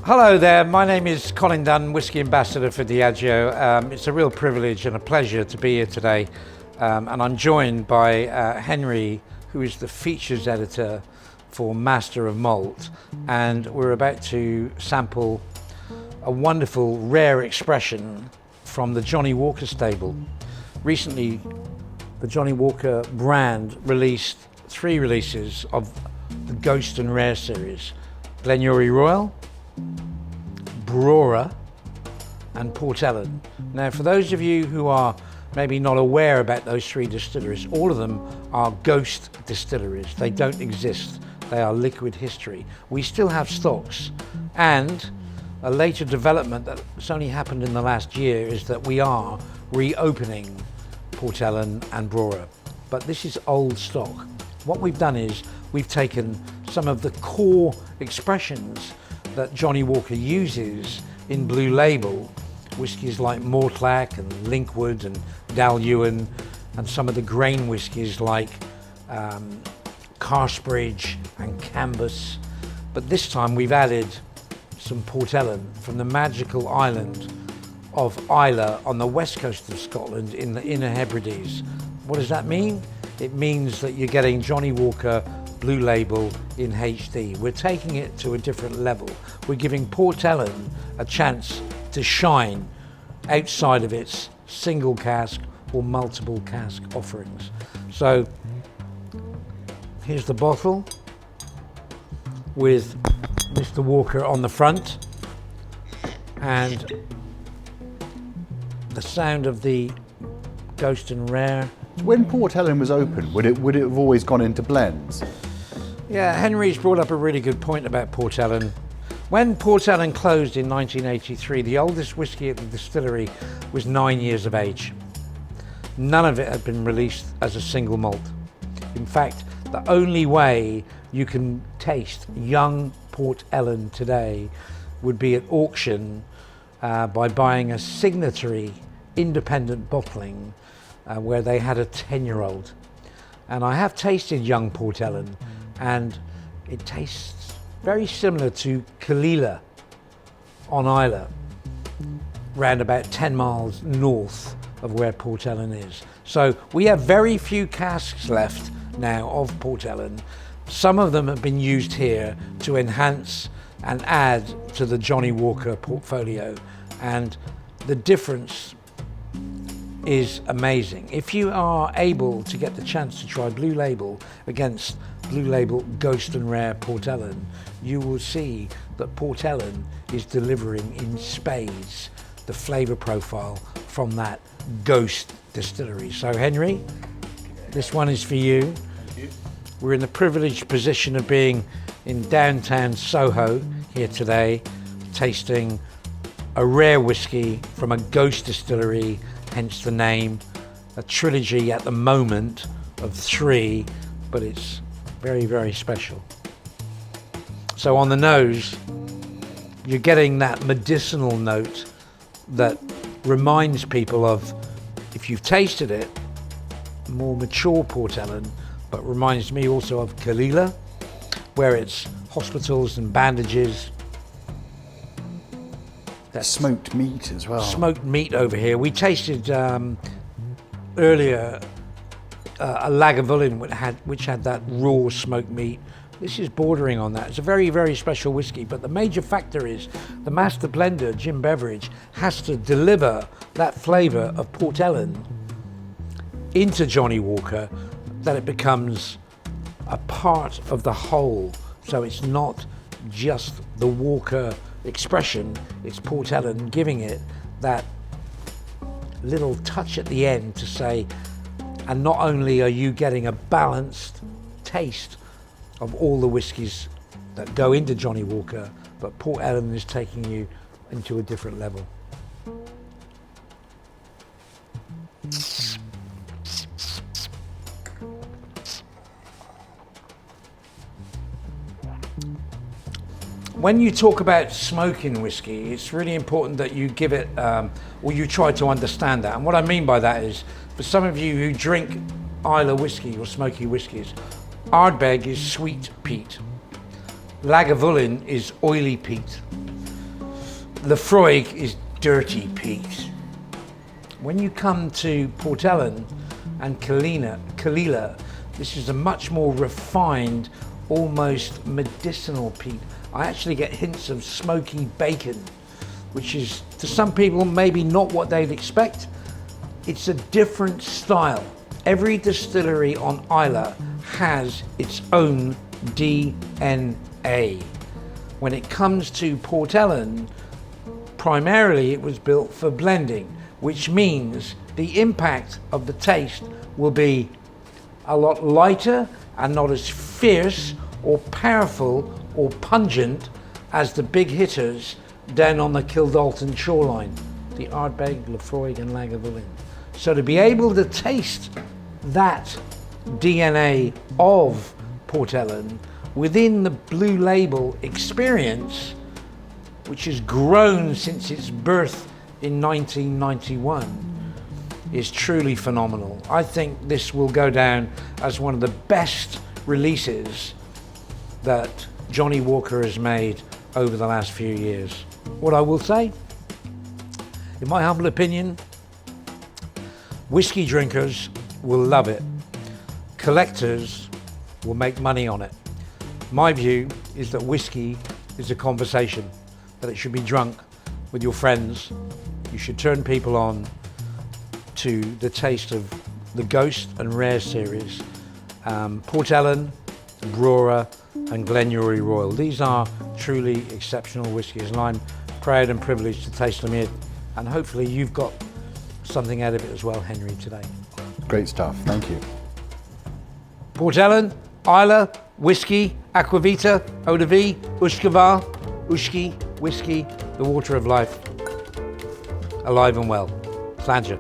Hello there, my name is Colin Dunn, Whisky Ambassador for Diageo. It's a real privilege and a pleasure to be here today, and I'm joined by Henry, who is the features editor for Master of Malt, and we're about to sample a wonderful rare expression from the Johnnie Walker stable. Recently, the Johnnie Walker brand released 3 releases of the Ghost and Rare series: Glenurry Royal, Brora and Port Ellen. Now, for those of you who are maybe not aware about those 3 distilleries, all of them are ghost distilleries. They don't exist. They are liquid history. We still have stocks, and a later development that's only happened in the last year is that we are reopening Port Ellen and Brora. But this is old stock. What we've done is we've taken some of the core expressions that Johnnie Walker uses in Blue Label, whiskies like Mortlach and Linkwood and Dalhuan, and some of the grain whiskies like Carsbridge and Cambus. But this time we've added some Port Ellen from the magical island of Islay on the west coast of Scotland in the Inner Hebrides. What does that mean? It means that you're getting Johnnie Walker Blue Label in HD. We're taking it to a different level. We're giving Port Ellen a chance to shine outside of its single cask or multiple cask offerings. So here's the bottle with Mr. Walker on the front, and the sound of the Ghost and Rare. When Port Ellen was open, would it have always gone into blends? Yeah, Henry's brought up a really good point about Port Ellen. When Port Ellen closed in 1983, the oldest whiskey at the distillery was 9 years of age. None of it had been released as a single malt. In fact, the only way you can taste young Port Ellen today would be at auction by buying a signatory independent bottling where they had a 10-year-old. And I have tasted young Port Ellen, and it tastes very similar to Kalila on Islay, round about 10 miles north of where Port Ellen is. So we have very few casks left now of Port Ellen. Some of them have been used here to enhance and add to the Johnnie Walker portfolio, and the difference is amazing. If you are able to get the chance to try Blue Label against Blue Label Ghost and Rare Port Ellen, you will see that Port Ellen is delivering in spades the flavour profile from that ghost distillery. So Henry, this one is for you. Thank you. We're in the privileged position of being in downtown Soho here today, tasting a rare whiskey from a ghost distillery, hence the name, a trilogy at the moment of 3, but it's very, very special. So on the nose, you're getting that medicinal note that reminds people of, if you've tasted it, more mature Port Ellen, but reminds me also of Kalila, where it's hospitals and bandages. That's smoked meat as well. Smoked meat over here. We tasted earlier a Lagavulin which had that raw smoked meat. This is bordering on that. It's a very, very special whiskey, but the major factor is the master blender, Jim Beveridge, has to deliver that flavour of Port Ellen into Johnnie Walker, that it becomes a part of the whole. So it's not just the Walker expression, it's Port Ellen giving it that little touch at the end to say, and not only are you getting a balanced taste of all the whiskies that go into Johnnie Walker, but Port Ellen is taking you into a different level. When you talk about smoking whiskey, it's really important that you give it, or you try to understand that. And what I mean by that is, for some of you who drink Islay whiskey or smoky whiskies, Ardbeg is sweet peat. Lagavulin is oily peat. Lefroy is dirty peat. When you come to Port Ellen and Kalila, this is a much more refined, almost medicinal peat. I actually get hints of smoky bacon, which is, to some people, maybe not what they'd expect. It's a different style. Every distillery on Islay has its own DNA. When it comes to Port Ellen, primarily it was built for blending, which means the impact of the taste will be a lot lighter and not as fierce or powerful or pungent as the big hitters down on the Kildalton shoreline, the Ardbeg, Lefroy and Lagavulin. So to be able to taste that DNA of Port Ellen within the Blue Label experience, which has grown since its birth in 1991, is truly phenomenal. I think this will go down as one of the best releases that Johnnie Walker has made over the last few years. What I will say, in my humble opinion, whiskey drinkers will love it. Collectors will make money on it. My view is that whiskey is a conversation, that it should be drunk with your friends. You should turn people on to the taste of the Ghost and Rare series, Port Ellen, Brora and Glenurry Royal. These are truly exceptional whiskies, and I'm proud and privileged to taste them here, and hopefully you've got something out of it as well, Henry, today. Great stuff, thank you. Port Ellen, Islay, whiskey, Aquavita, Eau de Vie, Ushkava, Ushki, whiskey, the water of life, alive and well. Slàinte.